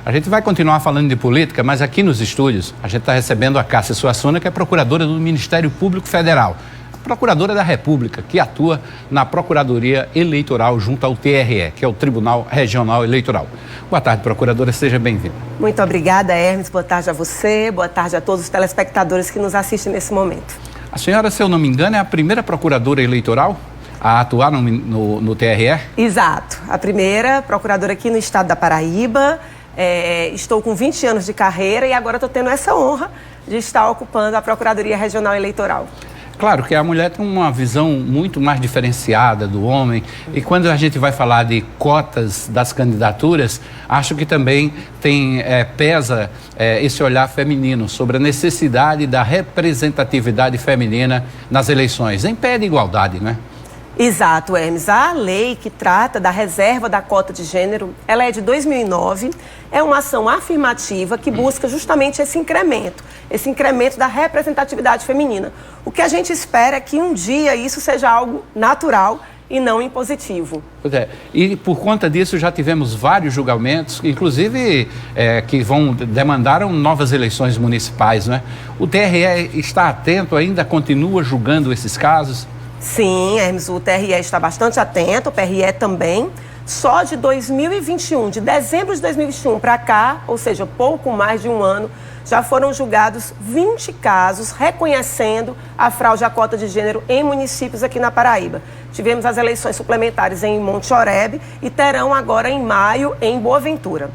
A gente vai continuar falando de política, mas aqui nos estúdios a gente está recebendo a Cássia Suassuna, que é procuradora do Ministério Público Federal, procuradora da República, que atua na Procuradoria Eleitoral junto ao TRE, que é o Tribunal Regional Eleitoral. Boa tarde, procuradora, seja bem-vinda. Muito obrigada, Hermes. Boa tarde a você, boa tarde a todos os telespectadores que nos assistem nesse momento. A senhora, se eu não me engano, é a primeira procuradora eleitoral a atuar no TRE? Exato, a primeira procuradora aqui no estado da Paraíba. Estou com 20 anos de carreira e agora estou tendo essa honra de estar ocupando a Procuradoria Regional Eleitoral. Claro que a mulher tem uma visão muito mais diferenciada do homem e quando a gente vai falar de cotas das candidaturas, acho que também pesa esse olhar feminino sobre a necessidade da representatividade feminina nas eleições, em pé de igualdade, né? Exato, Hermes. A lei que trata da reserva da cota de gênero, ela é de 2009, é uma ação afirmativa que busca justamente esse incremento da representatividade feminina. O que a gente espera é que um dia isso seja algo natural e não impositivo. Pois é, e por conta disso já tivemos vários julgamentos, inclusive que demandaram novas eleições municipais, né? O TRE está atento, ainda continua julgando esses casos? Sim, Hermes, o TRE está bastante atento, o PRE também. Só de 2021, de dezembro de 2021 para cá, ou seja, pouco mais de um ano, já foram julgados 20 casos reconhecendo a fraude à cota de gênero em municípios aqui na Paraíba. Tivemos as eleições suplementares em Monte Oreb e terão agora em maio em Boa Ventura.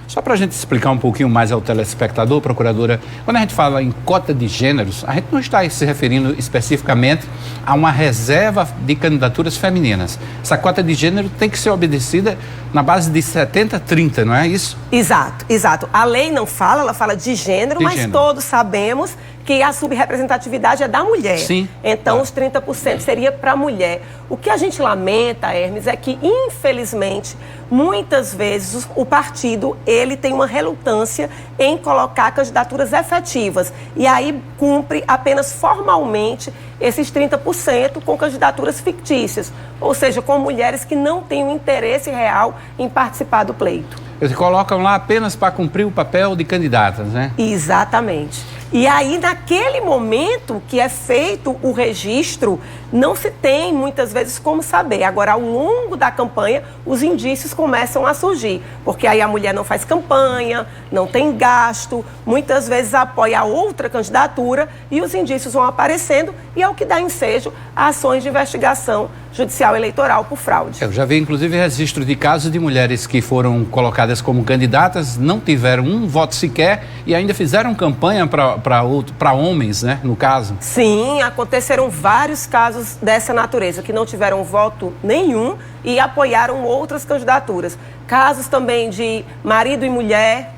Só para a gente explicar um pouquinho mais ao telespectador, procuradora, quando a gente fala em cota de gêneros, a gente não está se referindo especificamente a uma reserva de candidaturas femininas. Essa cota de gênero tem que ser obedecida na base de 70-30, não é isso? Exato, exato. A lei não fala, ela fala de gênero, mas todos sabemos que a subrepresentatividade é da mulher. Sim. Então, os 30% seria para a mulher. O que a gente lamenta, Hermes, é que, infelizmente, muitas vezes o partido, ele tem uma relutância em colocar candidaturas efetivas. E aí cumpre apenas formalmente esses 30% com candidaturas fictícias. Ou seja, com mulheres que não têm um interesse real em participar do pleito. Eles colocam lá apenas para cumprir o papel de candidatas, né? Exatamente. E aí, naquele momento que é feito o registro, não se tem muitas vezes como saber. Agora, ao longo da campanha, os indícios começam a surgir. Porque aí a mulher não faz campanha, não tem gasto, muitas vezes apoia a outra candidatura e os indícios vão aparecendo e é o que dá ensejo a ações de investigação judicial eleitoral por fraude. Eu já vi, inclusive, registro de casos de mulheres que foram colocadas como candidatas, não tiveram um voto sequer e ainda fizeram campanha para homens, né, no caso. Sim, aconteceram vários casos dessa natureza, que não tiveram voto nenhum e apoiaram outras candidaturas. Casos também de marido e mulher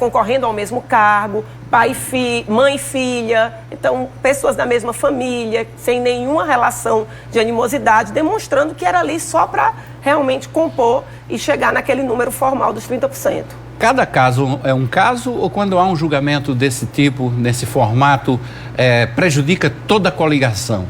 concorrendo ao mesmo cargo, mãe e filha, então pessoas da mesma família, sem nenhuma relação de animosidade, demonstrando que era ali só para realmente compor e chegar naquele número formal dos 30%. Cada caso é um caso ou quando há um julgamento desse tipo, nesse formato, prejudica toda a coligação?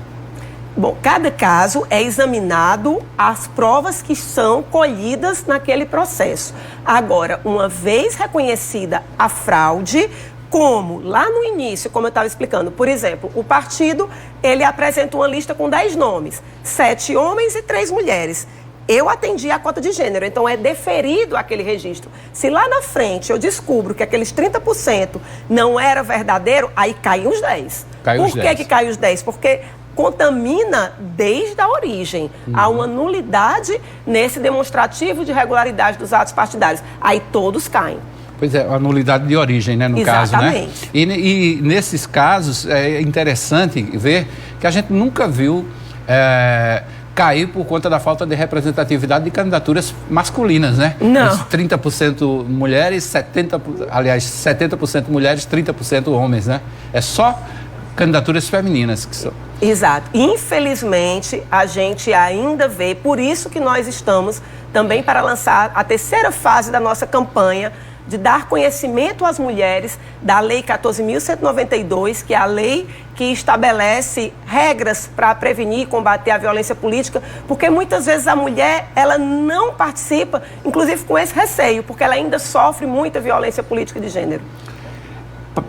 Bom, cada caso é examinado as provas que são colhidas naquele processo. Agora, uma vez reconhecida a fraude, como lá no início, como eu estava explicando, por exemplo, o partido, ele apresenta uma lista com 10 nomes, 7 homens e 3 mulheres. Eu atendi a cota de gênero, então é deferido aquele registro. Se lá na frente eu descubro que aqueles 30% não era verdadeiro, aí caem os 10. Por que caem os 10? Porque contamina desde a origem. Há uma nulidade nesse demonstrativo de regularidade dos atos partidários. Aí todos caem. Pois é, a nulidade de origem, né, no caso, né? Exatamente. E nesses casos é interessante ver que a gente nunca viu cair por conta da falta de representatividade de candidaturas masculinas, né? Não. 30% mulheres, 70% mulheres, 30% homens, né? É só candidaturas femininas que são. Exato. Infelizmente, a gente ainda vê, por isso que nós estamos também para lançar a terceira fase da nossa campanha de dar conhecimento às mulheres da Lei 14.192, que é a lei que estabelece regras para prevenir e combater a violência política, porque muitas vezes a mulher, ela não participa, inclusive com esse receio, porque ela ainda sofre muita violência política de gênero.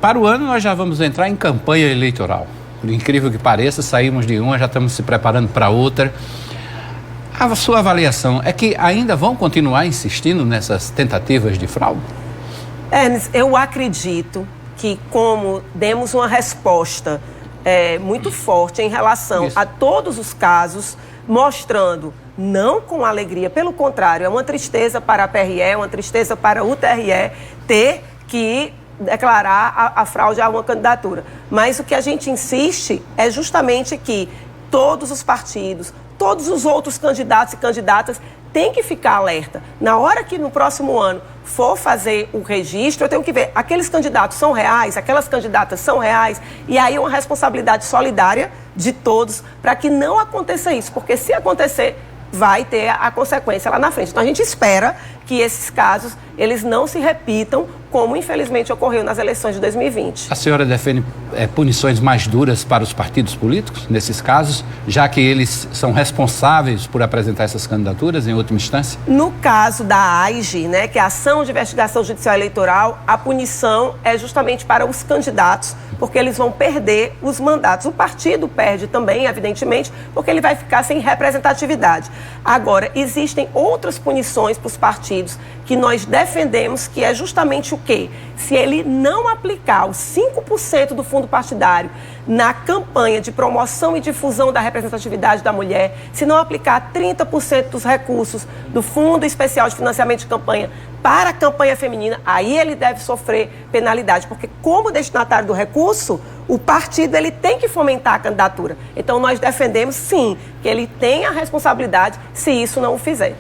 Para o ano, nós já vamos entrar em campanha eleitoral. Por incrível que pareça, saímos de uma, já estamos se preparando para outra. A sua avaliação é que ainda vão continuar insistindo nessas tentativas de fraude? Ernest, eu acredito que como demos uma resposta muito forte em relação a todos os casos, mostrando não com alegria, pelo contrário, é uma tristeza para a PRE, é uma tristeza para o TRE ter que declarar a fraude a uma candidatura. Mas o que a gente insiste é justamente que todos os partidos, todos os outros candidatos e candidatas têm que ficar alerta. Na hora que no próximo ano for fazer o registro, eu tenho que ver, aqueles candidatos são reais, aquelas candidatas são reais, e aí é uma responsabilidade solidária de todos para que não aconteça isso, porque se acontecer, vai ter a consequência lá na frente. Então a gente espera que esses casos, eles não se repitam, como infelizmente ocorreu nas eleições de 2020. A senhora defende punições mais duras para os partidos políticos, nesses casos, já que eles são responsáveis por apresentar essas candidaturas em última instância? No caso da AIGE, né, que é a Ação de Investigação Judicial Eleitoral, a punição é justamente para os candidatos, porque eles vão perder os mandatos. O partido perde também, evidentemente, porque ele vai ficar sem representatividade. Agora, existem outras punições para os partidos que nós defendemos, que é justamente o quê? Se ele não aplicar os 5% do fundo partidário na campanha de promoção e difusão da representatividade da mulher, se não aplicar 30% dos recursos do Fundo Especial de Financiamento de Campanha para a campanha feminina, aí ele deve sofrer penalidade, porque como destinatário do recurso, o partido ele tem que fomentar a candidatura. Então nós defendemos, sim, que ele tenha a responsabilidade se isso não o fizer.